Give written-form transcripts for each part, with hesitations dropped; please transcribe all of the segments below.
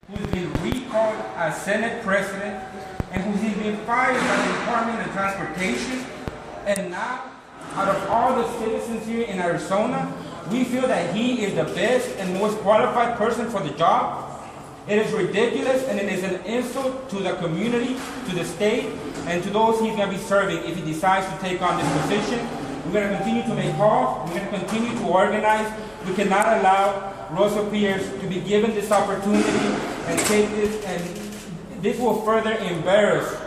who's been recalled as Senate President, and who's been fired by the Department of Transportation. And now, out of all the citizens here in Arizona, we feel that he is the best and most qualified person for the job. It is ridiculous, and it is an insult to the community, to the state, and to those he's going to be serving if he decides to take on this position. We're going to continue to make calls. We're going to continue to organize. We cannot allow Russell Pierce to be given this opportunity and take this, and this will further embarrass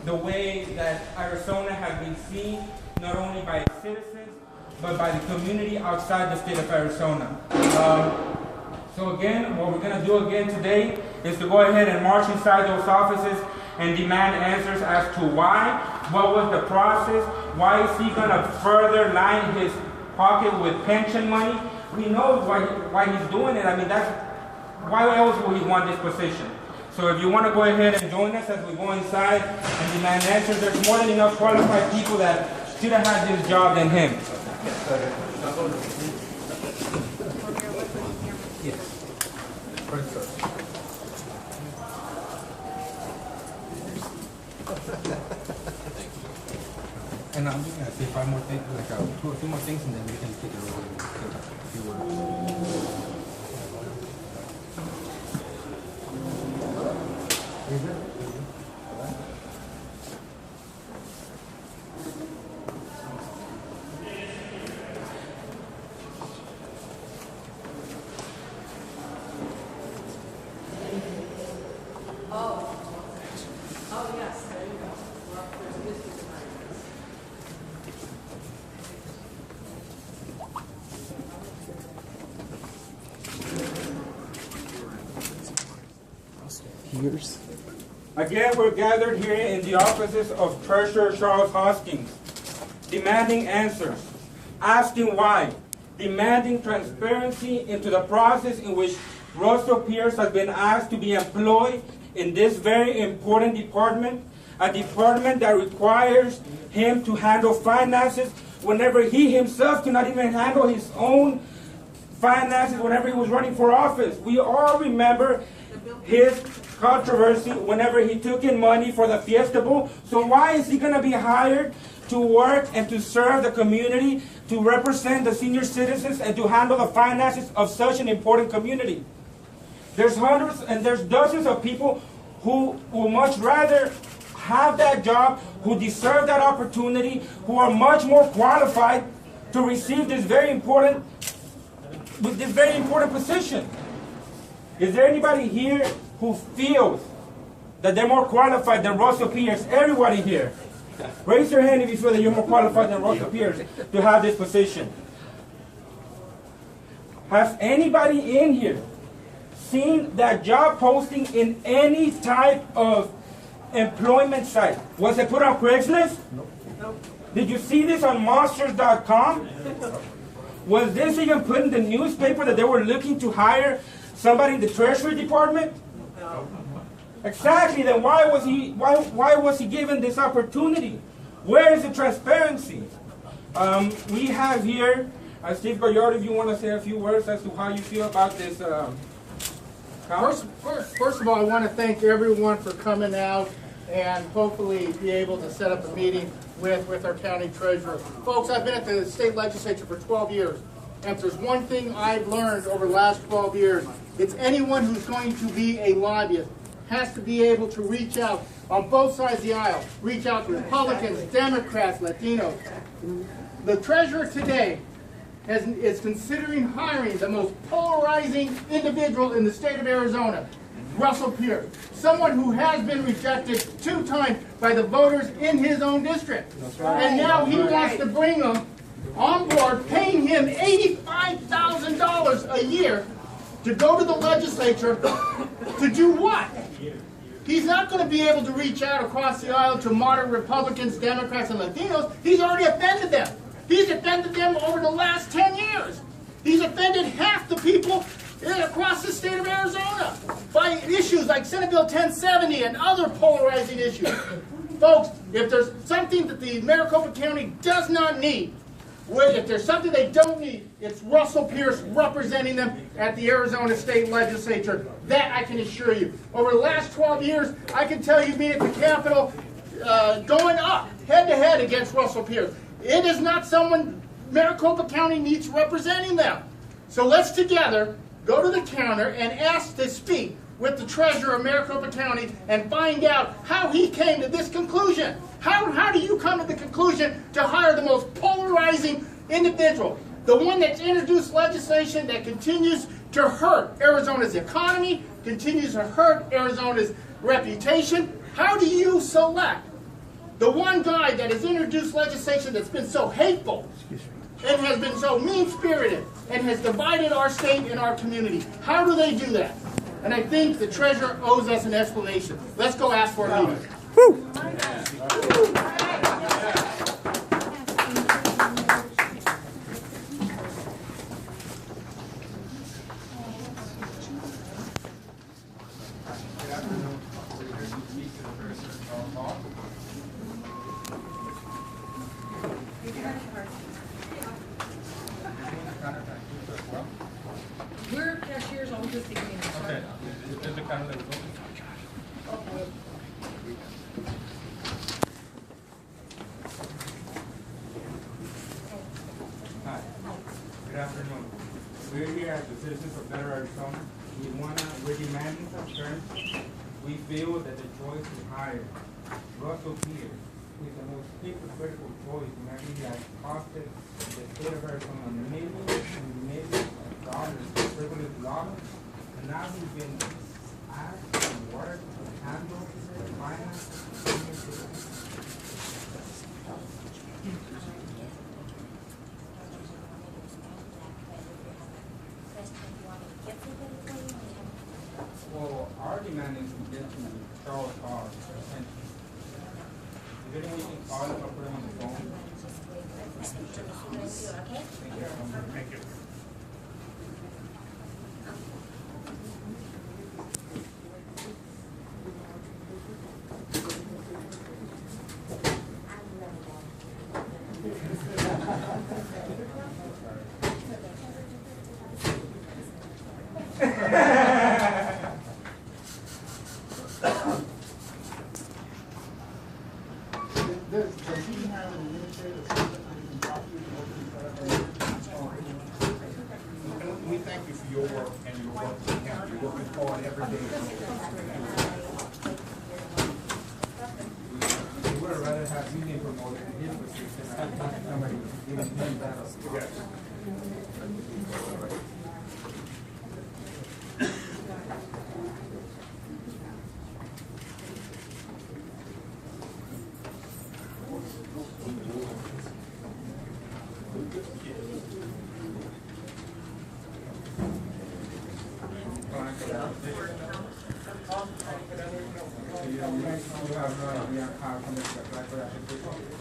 the way that Arizona has been seen, not only by its citizens, but by the community outside the state of Arizona. So again, what we're going to do again today is to go ahead and march inside those offices and demand answers as to why, what was the process, why is he going to further line his pocket with pension money. We know why he's doing it. I mean, why else would he want this position? So if you want to go ahead and join us as we go inside and demand answers, there's more than enough qualified people that should have had this job than him. And I'm just going to say 5 more things, like 2 or 3 more things, and then we can take it over a few words. Oh, yes, there you go. Well, there's a mystery tonight. Years. Again, we're gathered here in the offices of Treasurer Charles Hoskins, demanding answers, asking why, demanding transparency into the process in which Russell Pierce has been asked to be employed in this very important department, a department that requires him to handle finances whenever he himself cannot even handle his own finances whenever he was running for office. We all remember his controversy whenever he took in money for the Fiesta Bowl. So why is he going to be hired to work and to serve the community, to represent the senior citizens, and to handle the finances of such an important community? There's hundreds and there's dozens of people who will much rather have that job, who deserve that opportunity, who are much more qualified to receive this very important position. Is there anybody here who feels that they're more qualified than Russell Pierce? Everybody here. Raise your hand if you feel that you're more qualified than Russell Pierce to have this position. Has anybody in here seen that job posting in any type of employment site? Was it put on Craigslist? No. Did you see this on monsters.com? Was this even put in the newspaper that they were looking to hire somebody in the Treasury Department? No. Exactly. Then why was he given this opportunity? Where is the transparency? We have here Steve Gallardo, if you want to say a few words as to how you feel about this. First of all, I want to thank everyone for coming out and hopefully be able to set up a meeting with our county treasurer. Folks, I've been at the state legislature for 12 years, and if there's one thing I've learned over the last 12 years, it's anyone who's going to be a lobbyist has to be able to reach out on both sides of the aisle, reach out to Republicans, Democrats, Latinos. The treasurer today is considering hiring the most polarizing individual in the state of Arizona, Russell Pierce, someone who has been rejected 2 times by the voters in his own district. Right. And now he wants to bring him on board, paying him $85,000 a year to go to the legislature to do what? He's not going to be able to reach out across the aisle to moderate Republicans, Democrats, and Latinos. He's already offended them. He's offended them over the last 10 years. He's offended half the people across the state of Arizona by issues like Senate Bill 1070 and other polarizing issues. Folks, if there's something that the Maricopa County does not need, If there's something they don't need, it's Russell Pierce representing them at the Arizona State Legislature. That I can assure you. Over the last 12 years, I can tell you being at the Capitol, going up head-to-head against Russell Pierce. It is not someone Maricopa County needs representing them. So let's together go to the counter and ask to speak with the treasurer of Maricopa County and find out how he came to this conclusion. How do you come to the conclusion to hire the most polarizing individual? The one that's introduced legislation that continues to hurt Arizona's economy, continues to hurt Arizona's reputation. How do you select the one guy that has introduced legislation that's been so hateful and has been so mean-spirited and has divided our state and our community? How do they do that? And I think the treasurer owes us an explanation. Let's go ask for a meeting. We're cashiers on this evening. Okay. Is the counter that was open? Hi. Good afternoon. We're here as the citizens of Better Arizona. We're demanding some terms. We feel that the choice is higher. Russell Pierce is the most hypocritical choice in that he has costed the state of Arizona millions and millions of dollars for frivolous laws. And now he's been asked to work to handle the finance. Well, our demand is to get to Charles Carr's attention. Is there any way you can call him or put him on the phone? Thank you. We thank you for your work and your work for the county. You're working hard every day. We would rather have you get promoted in his position than have somebody giving him that. Yes.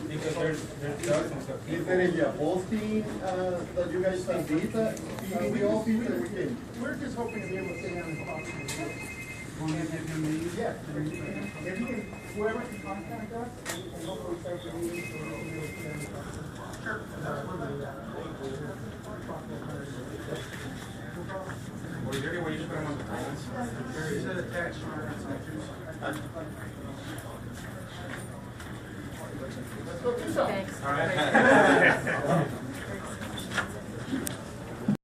Because there's dozens of Is people. there a posting that you guys can beat in the office that we can? We're just hoping to be able to sit down and talk to you. Yeah. If you can, whoever can contact us, and hopefully start the meeting. Or is there any way you can put him on the phone? Is it attached? Let's go do something. All right.